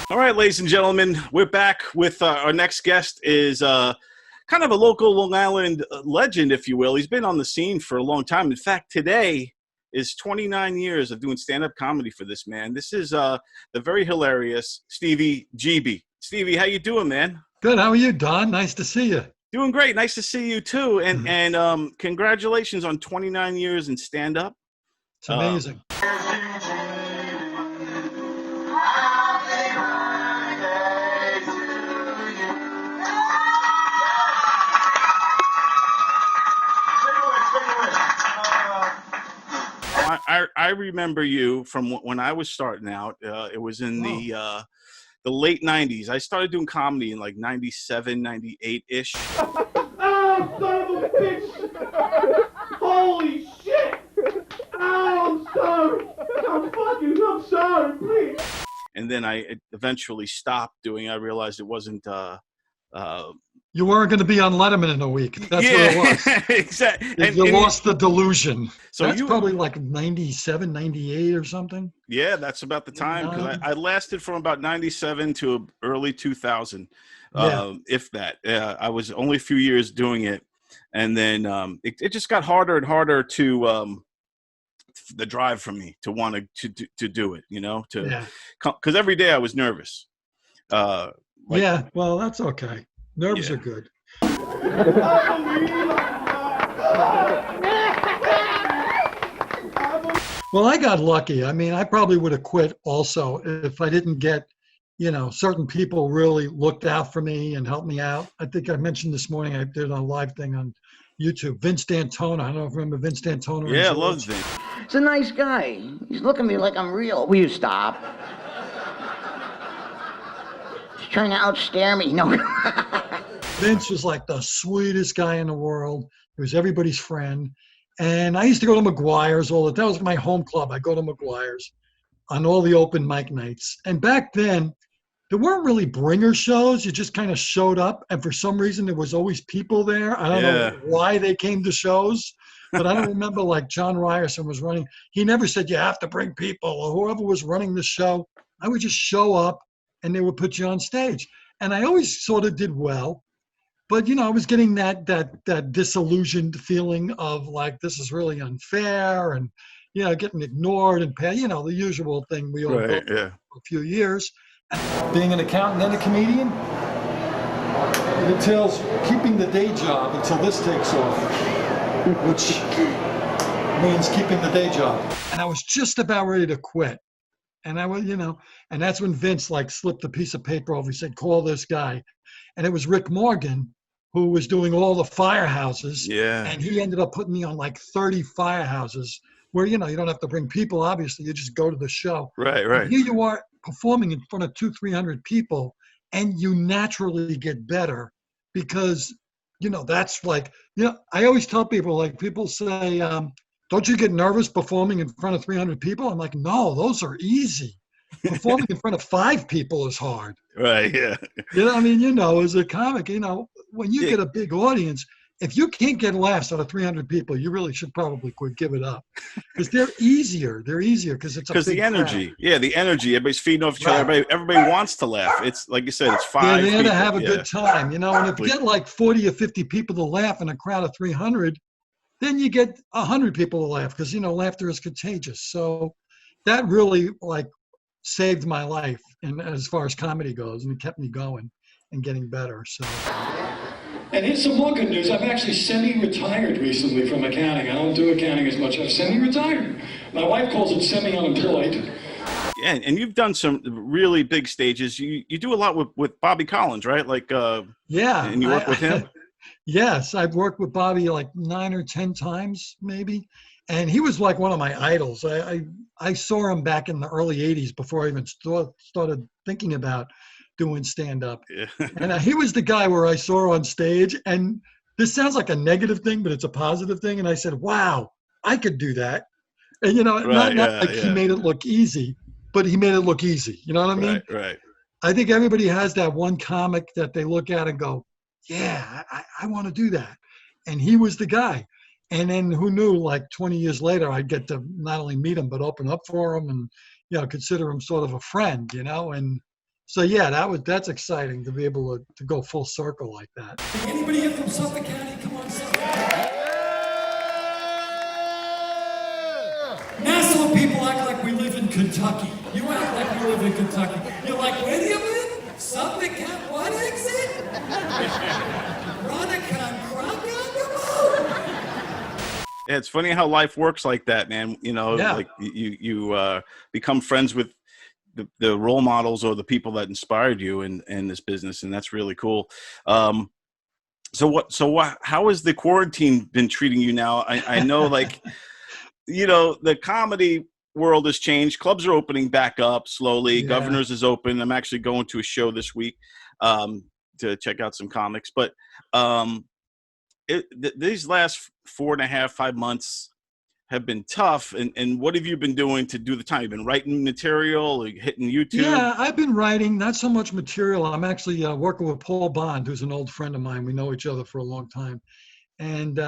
All right, ladies and gentlemen, we're back with our next guest is kind of a local Long Island legend, if you will. He's been on the scene for a long time. In fact, today is 29 years of doing stand-up comedy for this man. This is the very hilarious Stevie G.B. Stevie, how you doing, man? Good. How are you, Don? Nice to see you. Doing great. Nice to see you, too. And congratulations on 29 years in stand-up. It's amazing. I remember you from when I was starting out. It was in the late 90s. I started doing comedy in like 97, 98-ish. Oh, son of a bitch! Holy shit! Oh, I'm sorry. I'm sorry, please. And then I eventually stopped doing it. I realized it wasn't... you weren't going to be on Letterman in a week. That's what it was. Exactly. You lost the delusion. So that's probably like 97, 98 or something. Yeah, that's about the time. Because I lasted from about 97 to early 2000, if that. I was only a few years doing it. And then it just got harder and harder to... the drive for me to want to do it, you know, because every day I was nervous. Yeah, well, that's okay. Nerves are good. Well, I got lucky. I mean, I probably would have quit also if I didn't get, certain people really looked out for me and helped me out. I think I mentioned this morning, I did a live thing on YouTube. Vince Danton. I don't know if you remember Vince Danton. Yeah, I love Vince. He's a nice guy. He's looking at me like I'm real. Will you stop? He's trying to outstare me. No. Vince was like the sweetest guy in the world. He was everybody's friend. And I used to go to McGuire's all the time. That was my home club. I go to McGuire's on all the open mic nights. And back then, there weren't really bringer shows. You just kind of showed up. And for some reason, there was always people there. I don't know why they came to shows. But I don't remember, like, John Ryerson was running. He never said you have to bring people, or whoever was running the show. I would just show up, and they would put you on stage. And I always sort of did well. But, I was getting that disillusioned feeling of, like, this is really unfair, and, getting ignored and the usual thing we all go through for a few years. Being an accountant and a comedian, it entails keeping the day job until this takes off, which means keeping the day job. And I was just about ready to quit. And I was, and that's when Vince slipped a piece of paper over. He said, call this guy. And it was Rick Morgan, who was doing all the firehouses. Yeah. And he ended up putting me on 30 firehouses where, you don't have to bring people, obviously. You just go to the show. Right. And here you are performing in front of 200-300 people, and you naturally get better because, that's I always tell people, people say, don't you get nervous performing in front of 300 people? I'm like, no, those are easy. Performing in front of 5 people is hard. Right, yeah. As a comic, when you get a big audience, if you can't get laughs out of 300 people, you really should probably quit, give it up. Because they're easier. They're easier because it's a big the energy. crowd. Yeah, the energy. Everybody's feeding off each other. Everybody wants to laugh. It's like you said, it's 5 They're there people. to have a good time, And if you get 40 or 50 people to laugh in a crowd of 300, then you get 100 people to laugh because, laughter is contagious. So that really saved my life and as far as comedy goes, and it kept me going and getting better. So. And here's some more good news. I'm actually semi-retired recently from accounting. I don't do accounting as much. I'm semi-retired. My wife calls it semi-unemployed. Yeah, and you've done some really big stages. You do a lot with Bobby Collins, right? Yeah. And you work with him? Yes, I've worked with Bobby 9 or 10 times, maybe. And he was one of my idols. I saw him back in the early 80s before I even started thinking about doing stand-up. Yeah. And he was the guy where I saw on stage, and this sounds like a negative thing, but it's a positive thing. And I said, wow, I could do that. And, he made it look easy, but he made it look easy. You know what I mean? Right. I think everybody has that one comic that they look at and go, yeah, I want to do that. And he was the guy. And then who knew, 20 years later, I'd get to not only meet him, but open up for him and, consider him sort of a friend, and So yeah, that's exciting to be able to go full circle like that. Anybody here from Suffolk County? Come on, Suffolk County. Nassau people act like we live in Kentucky. You act like we live in Kentucky. You're like, where do you live? Suffolk County. What exit? Yeah, it's funny how life works like that, man. You know, like you become friends with the role models or the people that inspired you in this business, and that's really cool. So how has the quarantine been treating you now? I know, like, you know, the comedy world has changed. Clubs are opening back up slowly. Yeah. Governors is open. I'm actually going to a show this week to check out some comics. But these last 4.5, 5 months have been tough. And what have you been doing to do the time? You've been writing material, like hitting YouTube? Yeah, I've been writing, not so much material. I'm actually working with Paul Bond, who's an old friend of mine. We know each other for a long time. And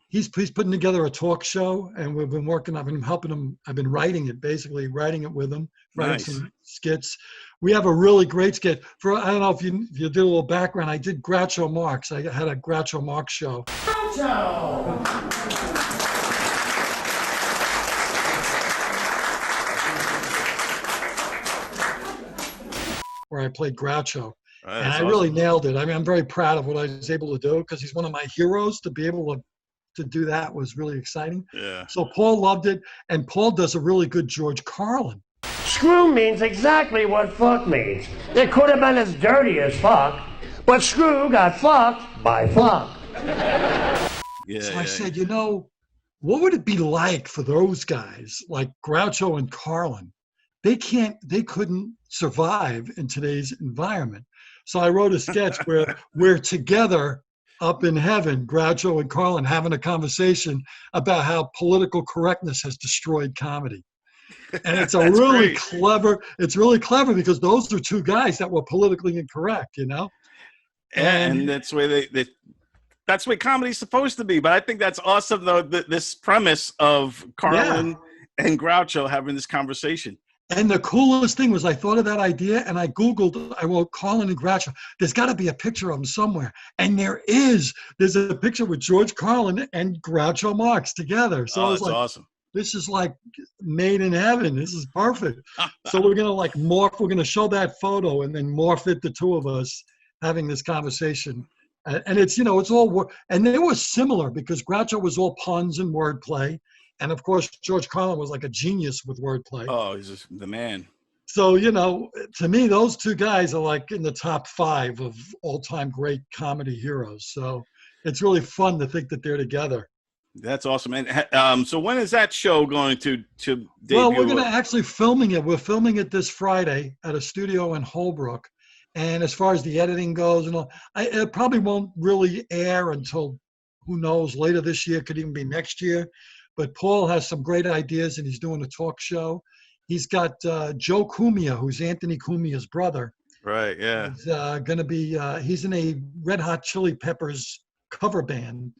he's putting together a talk show, and we've been working. I've been helping him. I've been writing it with him, writing some skits. We have a really great skit. I don't know if you did a little background. I did Groucho Marx. I had a Groucho Marx show. Where I played Groucho. And I really nailed it. I mean, I'm very proud of what I was able to do, because he's one of my heroes. To be able to do that was really exciting. Yeah. So Paul loved it, and Paul does a really good George Carlin. Screw means exactly what fuck means. It could have been as dirty as fuck, but screw got fucked by fuck. So I said, you know, what would it be like for those guys like Groucho and Carlin? They couldn't survive in today's environment. So I wrote a sketch where we're together up in heaven, Groucho and Carlin, having a conversation about how political correctness has destroyed comedy. And it's it's really clever because those are two guys that were politically incorrect, you know? And that's the way that's what comedy's supposed to be. But I think that's awesome, though, this premise of Carlin and Groucho having this conversation. And the coolest thing was I thought of that idea, and I wrote Carlin and Groucho. There's got to be a picture of them somewhere. And there's a picture with George Carlin and Groucho Marx together. So that's awesome. This is like made in heaven. This is perfect. So we're going to like morph. We're going to show that photo and then morph it, the two of us having this conversation. And it's, you know, it's all, and they were similar because Groucho was all puns and wordplay. And of course, George Carlin was like a genius with wordplay. Oh, he's just the man. So, you know, to me, those two guys are like in the top 5 of all-time great comedy heroes. So it's really fun to think that they're together. That's awesome. And so when is that show going to debut? Well, we're going to actually filming it. We're filming it this Friday at a studio in Holbrook. And as far as the editing goes, and all, it probably won't really air until, who knows, later this year, could even be next year. But Paul has some great ideas, and he's doing a talk show. He's got Joe Cumia, who's Anthony Cumia's brother. Right, yeah. He's going to be, he's in a Red Hot Chili Peppers cover band.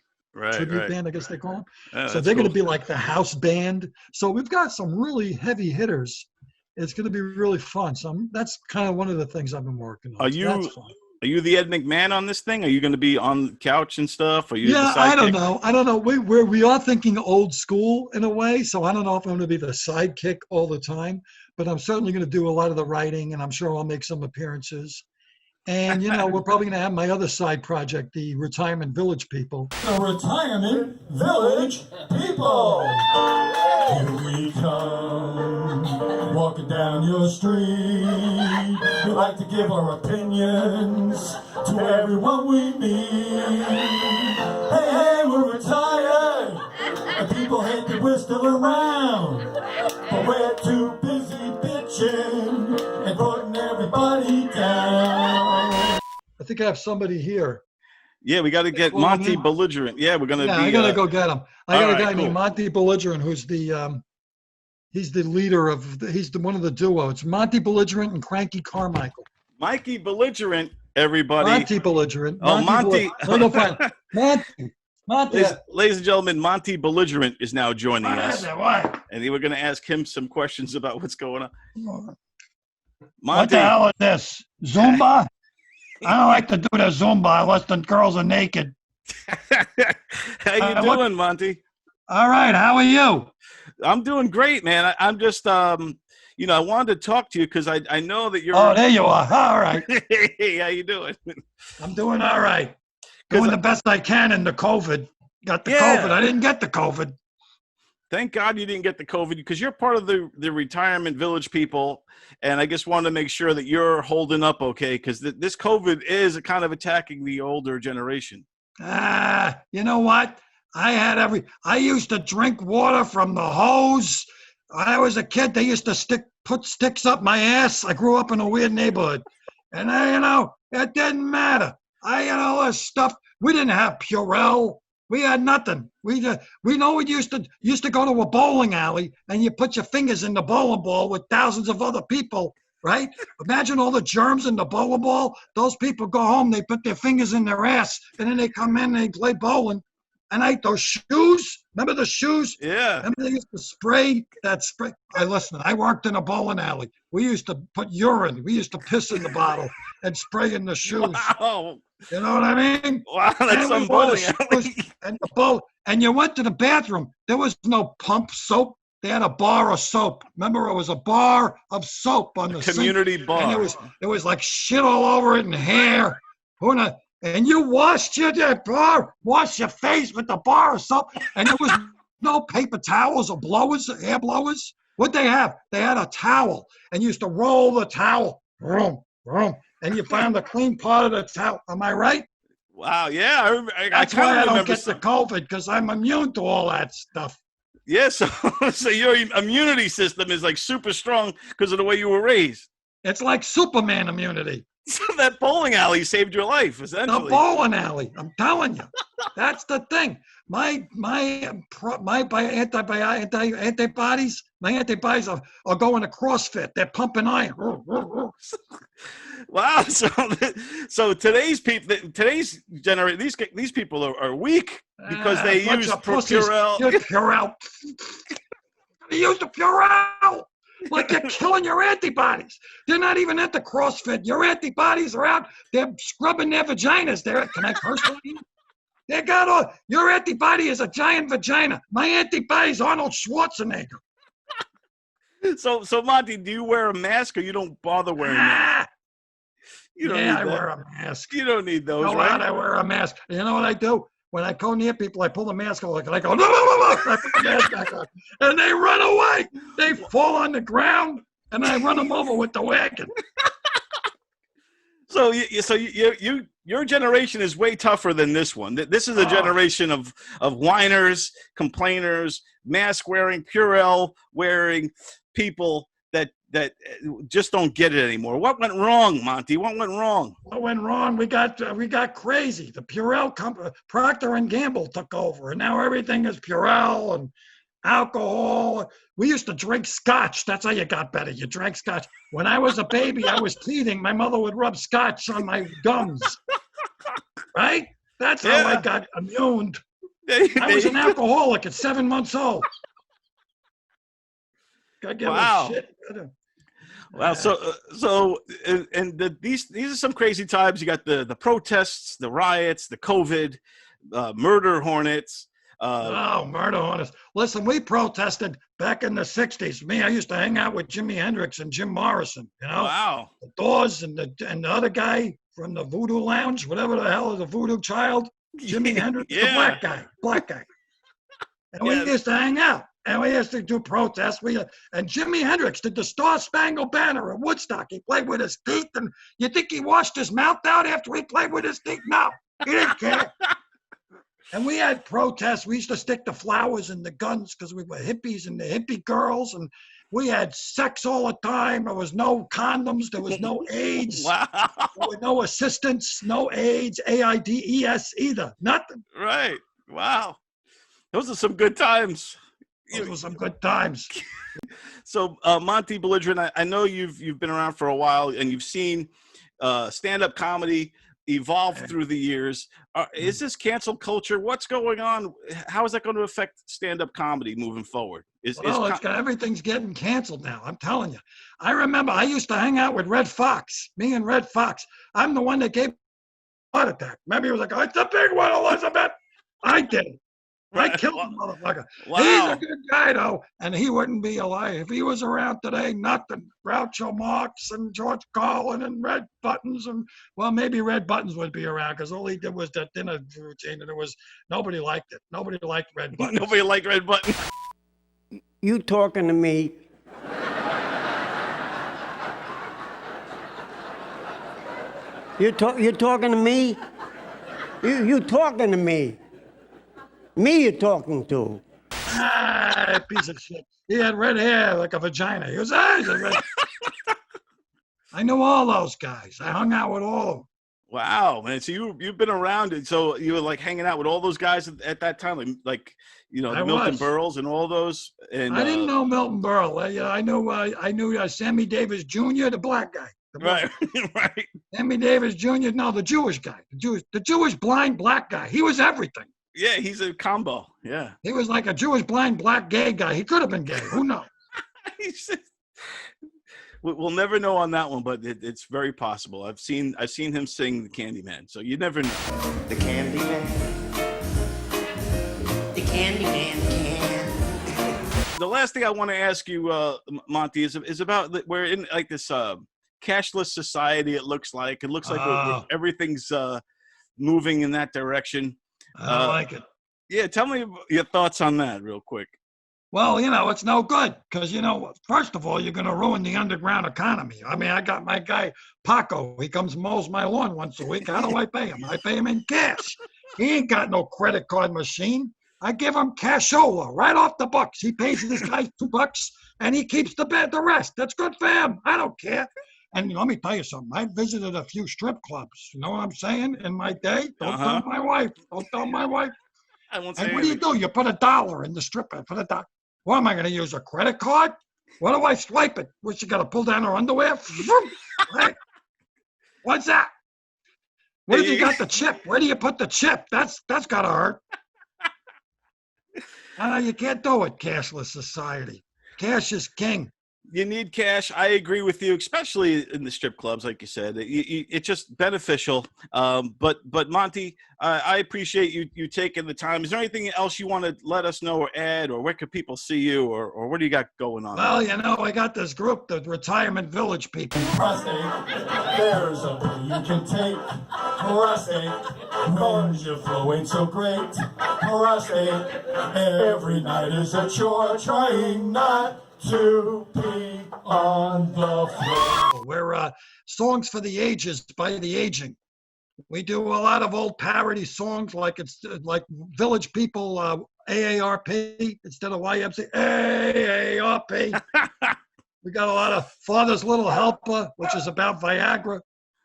Tribute band, I guess they call them. Yeah, so they're going to be like the house band. So we've got some really heavy hitters. It's going to be really fun. So that's kind of one of the things I've been working on. Are you the Ed McMahon on this thing? Are you going to be on the couch and stuff? Are you the sidekick? I don't know. We are thinking old school in a way. So I don't know if I'm going to be the sidekick all the time, but I'm certainly going to do a lot of the writing, and I'm sure I'll make some appearances. And, you know, we're probably going to have my other side project, the Retirement Village People. The Retirement Village People! Here we come, walking down your street. We like to give our opinions to everyone we meet. Hey, we're retired, and people hate that we're still around. But we're too busy bitching and putting everybody down. I think I have somebody here. Yeah, we got to get Monty Belligerent. Yeah, we're gonna. I gotta go get him. I got a guy named Monty Belligerent, who's the he's the leader of one of the duo. It's Monty Belligerent and Cranky Carmichael. Mikey Belligerent, everybody. Monty Belligerent. Monty. Monty. Ladies and gentlemen, Monty Belligerent is now joining us. And we're going to ask him some questions about what's going on. Monty. What the hell is this? Zumba? I don't like to do the Zumba unless the girls are naked. How you doing, Monty? All right. How are you? I'm doing great, man. I'm just, you know, I wanted to talk to you because I know that you're. Oh, there you are. All right. Hey, how you doing? I'm doing all right. Doing the best I can in the COVID. Got the COVID. I didn't get the COVID. Thank God you didn't get the COVID because you're part of the retirement village people. And I just wanted to make sure that you're holding up okay because this COVID is kind of attacking the older generation. You know what? I used to drink water from the hose. When I was a kid, they used to put sticks up my ass. I grew up in a weird neighborhood. And it didn't matter. All this stuff. We didn't have Purell. We had nothing. We used to go to a bowling alley and you put your fingers in the bowling ball with thousands of other people, right? Imagine all the germs in the bowling ball. Those people go home, they put their fingers in their ass, and then they come in and they play bowling. And those shoes, remember the shoes? Yeah. Remember they used to spray that spray? Listen, I worked in a bowling alley. We used to put urine. We used to piss in the bottle and spray in the shoes. Wow. You know what I mean? Wow, that's some bowling alley. And you went to the bathroom. There was no pump soap. They had a bar of soap. Remember, it was a bar of soap on the community sink. bar. And it was like shit all over it and hair. And you washed your face with the bar of soap. And there was no paper towels or blowers, air blowers. What'd they have? They had a towel. And you used to roll the towel. Vroom, vroom. And you found the clean part of the towel. Am I right? Wow, yeah. That's why I don't get the COVID, because I'm immune to all that stuff. Yeah, so your immunity system is like super strong because of the way you were raised. It's like Superman immunity. So that bowling alley saved your life, essentially. The bowling alley, I'm telling you. That's the thing. My antibodies are going to CrossFit. They're pumping iron. Wow. So today's generation, these people are weak because they use Purell. Purell. They use the Purell. Like you're killing your antibodies. They're not even into CrossFit. Your antibodies are out. They're scrubbing their vaginas. Can I curse on you? They got your antibody is a giant vagina. My antibody's Arnold Schwarzenegger. So Monty, do you wear a mask or you don't bother wearing a mask? You don't need that. I wear a mask. You don't need those, right? Right? I wear a mask. You know what I do? When I go near people, I pull the mask off, and I go, no, I put the mask back on. And they run away. They fall on the ground, and I run them over with the wagon. So your generation is way tougher than this one. This is a generation of whiners, complainers, mask wearing, Purell wearing people that just don't get it anymore. What went wrong, Monty? What went wrong? What went wrong? We got crazy. The Purell company, Procter and Gamble took over, and now everything is Purell and alcohol. We used to drink scotch. That's how you got better. You drank scotch. When I was a baby, I was teething. My mother would rub scotch on my gums. Right? That's how I got immune. I was an alcoholic at 7 months old. Wow. Wow. These are some crazy times. You got the protests, the riots, the COVID, murder hornets. Murder hornets. Listen, we protested back in the 60s. I used to hang out with Jimi Hendrix and Jim Morrison, you know? Wow. The Doors and the other guy from the Voodoo Lounge, whatever the hell is the Voodoo Child, Jimi Hendrix, the black guy. And we used to hang out. And we used to do protests. And Jimi Hendrix did the Star Spangled Banner at Woodstock. He played with his teeth. And you think he washed his mouth out after he played with his teeth? No, he didn't care. And we had protests. We used to stick the flowers in the guns because we were hippies and the hippie girls. And we had sex all the time. There was no condoms. There was no AIDS. Wow. There were no assistance, no AIDS, AIDS either. Nothing. Right. Wow. Those are some good times. Those were some good times. So, Monty Belligerent, I know you've been around for a while and you've seen stand-up comedy evolved through the years. Is this cancel culture? What's going on? How is that going to affect stand-up comedy moving forward? Everything's getting canceled now. I'm telling you. I remember I used to hang out with Red Fox. Me and Red Fox. I'm the one that gave a heart attack. Remember, he was like, "Oh, it's a big one, Elizabeth." I did. I killed the motherfucker. Wow. He's a good guy, though, and he wouldn't be alive. If he was around today, nothing. Groucho Marx and George Carlin and Red Buttons, and, well, maybe Red Buttons would be around, because all he did was that dinner routine, and nobody liked it. Nobody liked Red Buttons. Nobody liked Red Buttons. You talking to me? You talking to me? You talking to me? Me you talking to? Ah, piece of shit. He had red hair like a vagina. He was red. I knew all those guys. I hung out with all of them. Wow, man. So you've been around it. So you were like hanging out with all those guys at that time, like the Milton Berles and all those. And I didn't know Milton Berle. I knew Sammy Davis Jr., the black guy. Right, right. Sammy Davis Jr. No, the Jewish guy. The Jewish blind black guy. He was everything. Yeah, he's a combo. Yeah. He was like a Jewish blind black gay guy. He could have been gay. Who knows? We'll never know on that one, but it's very possible. I've seen him sing the Candyman, so you never know. The Candyman. The Candyman can. The last thing I want to ask you, Monty, is about we're in like this cashless society. It looks like everything's moving in that direction. I like it. Yeah, tell me your thoughts on that real quick. Well, it's no good because, first of all, you're going to ruin the underground economy. I mean, I got my guy, Paco. He comes mows my lawn once a week. How do I pay him? I pay him in cash. He ain't got no credit card machine. I give him cashola right off the bucks. He pays this guy $2 and he keeps the rest. That's good for him. I don't care. And let me tell you something. I visited a few strip clubs. You know what I'm saying? In my day. Don't tell my wife. Don't tell my wife. I won't say and what do? You put $1 in the stripper. Put $1. What am I going to use? A credit card? What do I swipe it? What, you got to pull down her underwear? Right. What's that? Where do you got the chip? Where do you put the chip? That's got to hurt. You can't do it, cashless society. Cash is king. You need cash. I agree with you, especially in the strip clubs, like you said. It's just beneficial. But Monty, I appreciate you taking the time. Is there anything else you want to let us know or add, or where could people see you, or what do you got going on? Well, I got this group, the Retirement Village people. Prostate, there's a pill you can take. Prostate, when your flow ain't so great. Prostate, every night is a chore, trying not to be on the floor. We're Songs for the Ages by the Aging. We do a lot of old parody songs, like it's like Village People, AARP instead of YMCA, AARP. We got a lot of Father's Little Helper, which is about Viagra.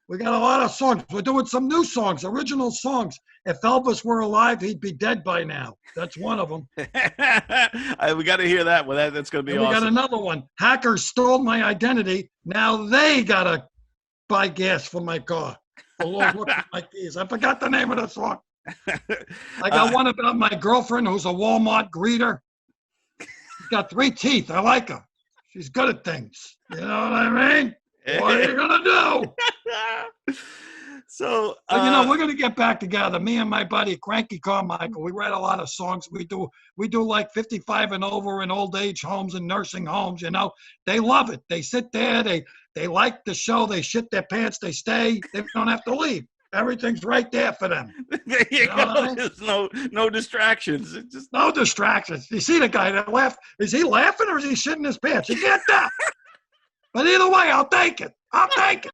We got a lot of songs. We're doing some new songs, original songs. If Elvis were alive, he'd be dead by now. That's one of them. We got to hear that one. That's going to be awesome. We got another one. Hackers stole my identity. Now they got to buy gas for my car. The Lord looks at my keys. I forgot the name of the song. I got one about my girlfriend who's a Walmart greeter. She's got 3 teeth. I like her. She's good at things. You know what I mean? What are you going to do? So, we're going to get back together. Me and my buddy, Cranky Carmichael, we write a lot of songs. We do like 55 and over in old age homes and nursing homes, They love it. They sit there. They like the show. They shit their pants. They stay. They don't have to leave. Everything's right there for them. There you go. There's no distractions. It's just no distractions. You see the guy that laughed. Is he laughing or is he shitting his pants? You can't tell. But either way, I'll take it. I'll take it.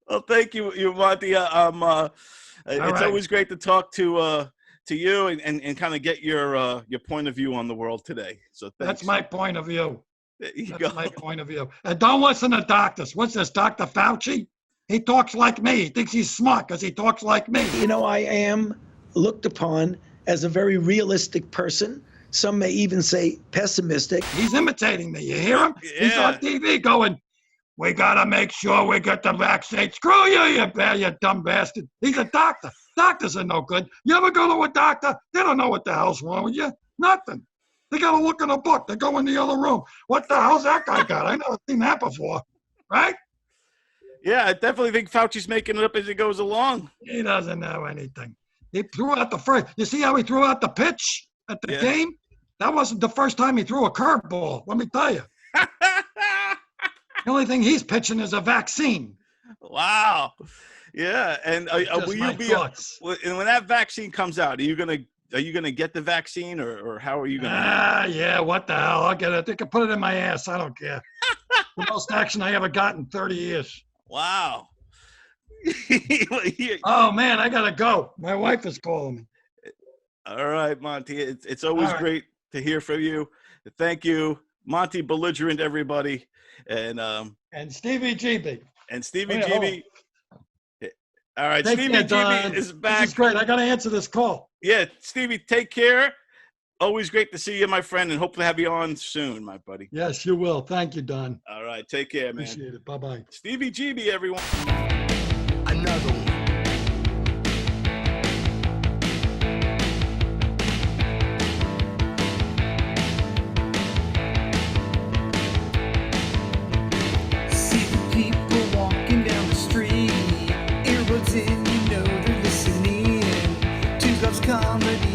Well, thank you, Monty. It's always great to talk to you and kind of get your point of view on the world today. So thanks. That's my point of view. That's my point of view. And don't listen to doctors. What's this, Dr. Fauci? He talks like me. He thinks he's smart because he talks like me. I am looked upon as a very realistic person. Some may even say pessimistic. He's imitating me. You hear him? Yeah. He's on TV going, We got to make sure we get the vaccine. Screw you, you dumb bastard. He's a doctor. Doctors are no good. You ever go to a doctor? They don't know what the hell's wrong with you. Nothing. They got to look in a book. They go in the other room. What the hell's that guy got? I never seen that before. Right? Yeah, I definitely think Fauci's making it up as he goes along. He doesn't know anything. He threw out the first. You see how he threw out the pitch at the game? That wasn't the first time he threw a curveball. Let me tell you. The only thing he's pitching is a vaccine. Wow. Yeah, and will you be? And when that vaccine comes out, are you gonna get the vaccine, or how are you gonna? Yeah. What the hell? I'll get it. They can put it in my ass. I don't care. The most action I ever got in 30 years. Wow. Oh man, I gotta go. My wife is calling me. All right, Monty. It's always great to hear from you. Thank you, Monty Belligerent, everybody, and Stevie G.B. And Stevie G.B. All right, Stevie G.B. is back. This is great. I gotta answer this call. Yeah, Stevie, take care. Always great to see you, my friend, and hope to have you on soon, my buddy. Yes, you will. Thank you, Don. All right, take care, man. Appreciate it. Bye-bye. Stevie G.B., everyone. Another one. See the people walking down the street, earbuds in, you know they're listening to Gov's comedy.